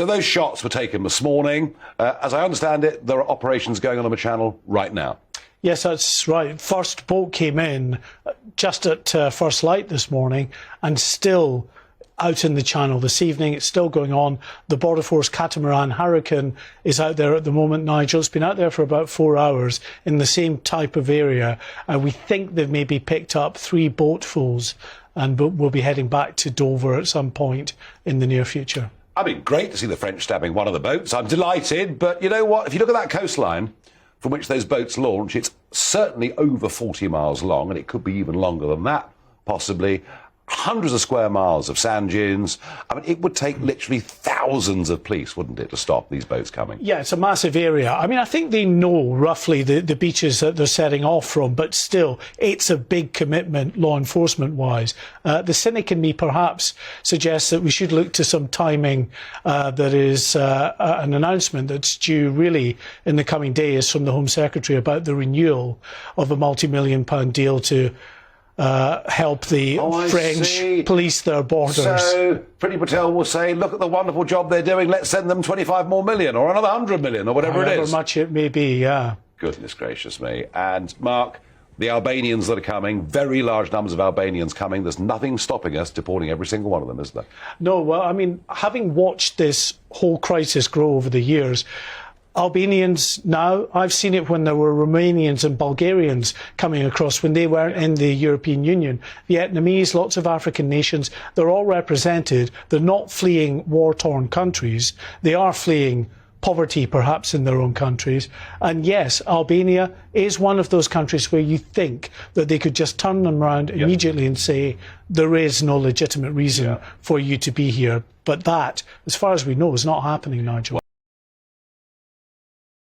So those shots were taken this morning. As I understand it, there are operations going on the Channel right now. Yes, that's right. First boat came in just at first light this morning and still out in the Channel this evening. It's still going on. The Border Force catamaran Hurricane is out there at the moment, Nigel. It's been out there for about 4 hours in the same type of area. We think they've maybe picked up 3 boatfuls and we'll be heading back to Dover at some point in the near future. I mean, great to see the French stabbing one of the boats. I'm delighted. But you know what? If you look at that coastline from which those boats launch, it's certainly over 40 miles long, and it could be even longer than that, possibly. Hundreds of square miles of sand dunes. I mean, it would take literally thousands of police, wouldn't it, to stop these boats coming? Yeah, it's a massive area. I mean, I think they know roughly the beaches that they're setting off from, but still, it's a big commitment law enforcement-wise. The cynic in me perhaps suggests that we should look to some timing that is an announcement that's due really in the coming days from the Home Secretary about the renewal of a multi-million-pound deal to help the French police their borders. So Priti Patel will say, look at the wonderful job they're doing, let's send them 25 more million or another 100 million or whatever it is. However much it may be, yeah. Goodness gracious me. And Mark, the Albanians that are coming, very large numbers of Albanians coming, there's nothing stopping us deporting every single one of them, is there? No, well, I mean, having watched this whole crisis grow over the years, Albanians now, I've seen it when there were Romanians and Bulgarians coming across when they weren't in the European Union. Vietnamese, lots of African nations, they're all represented. They're not fleeing war-torn countries. They are fleeing poverty, perhaps, in their own countries. And yes, Albania is one of those countries where you think that they could just turn them around immediately and say, there is no legitimate reason for you to be here. But that, as far as we know, is not happening, Nigel.